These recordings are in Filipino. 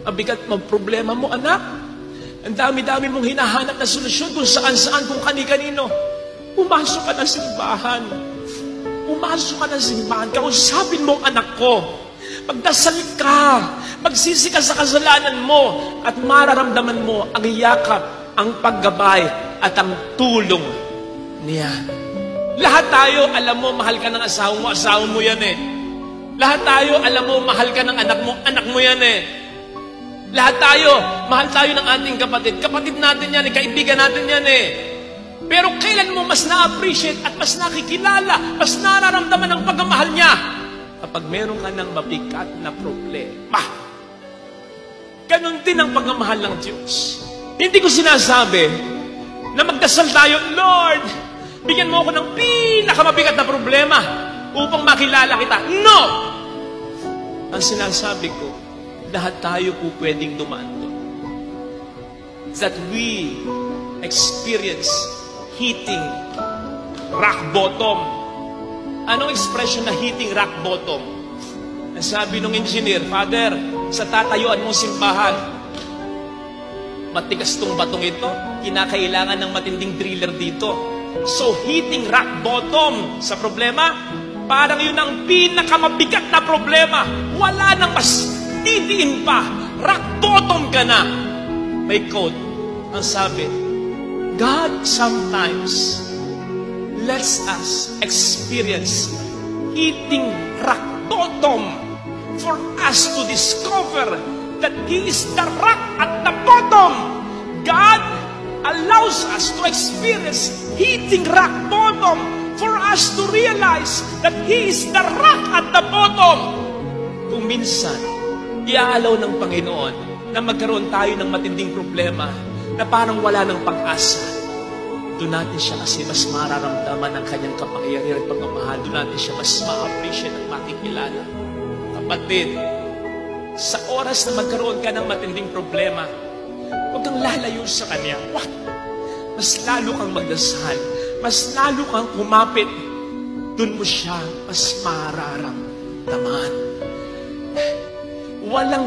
Mabigat mo problema mo, anak. Ang dami-dami mong hinahanap na solusyon kung saan-saan, kung kani-kanino. Pumasok ka ng simbahan. Pumasok ka ng simbahan. Kausapin mo ang anak ko. Magdasal ka. Magsisi ka sa kasalanan mo. At mararamdaman mo ang yakap, ang paggabay, at ang tulong niya. Lahat tayo, alam mo, mahal ka ng asawa mo yan eh. Lahat tayo, alam mo, mahal ka ng anak mo yan eh. Lahat tayo, mahal tayo ng ating kapatid. Kapatid natin yan eh, kaibigan natin yan eh. Pero kailan mo mas na-appreciate at mas nakikilala, mas nararamdaman ang pagmamahal niya? Kapag meron ka ng mabigat na problema. Ganon din ang pagmamahal ng Diyos. Hindi ko sinasabi na magdasal tayo, Lord, bigyan mo ako ng pinakamabigat na problema upang makilala kita. No! Ang sinasabi ko, lahat tayo po pwedeng dumaan doon. That we experience hitting rock bottom. Anong expression na hitting rock bottom? Nasabi nung engineer, Father, sa tatayuan mong simbahan, matigas tong batong ito, kinakailangan ng matinding driller dito. So, hitting rock bottom sa problema, parang yun ang pinakamabigat na problema. Wala nang mas didiin pa. Rock bottom ka na. May quote, ang sabi, God sometimes lets us experience hitting rock bottom for us to discover that He is the rock at the bottom. God allows us to experience hitting rock bottom for us to realize that He is the rock at the bottom. Kung minsan, iaalaw ng Panginoon na magkaroon tayo ng matinding problema na parang wala ng pag-asa, doon natin siya kasi mas mararamdaman ang kanyang kapangyarihan at pagmamahal. Doon natin siya mas ma-appreciate at makikilala. Kapatid, sa oras na magkaroon ka ng matinding problema, huwag kang lalayo sa Kanya. What? Mas lalo kang magdasal. Mas lalo kang kumapit. Doon mo siya mas mararamdaman. Walang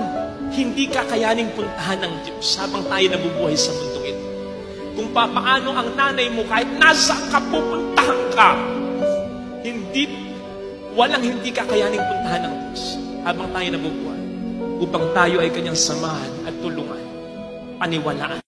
hindi kakayaning puntahan ng Diyos habang tayo nabubuhay sa mundong ito. Kung paano ang nanay mo, kahit nasaan ka, pupuntahan ka. Walang hindi kakayaning puntahan ng Diyos habang tayo nabubuhay. Upang tayo ay Kanyang samahan at tulungan, paniwalaan.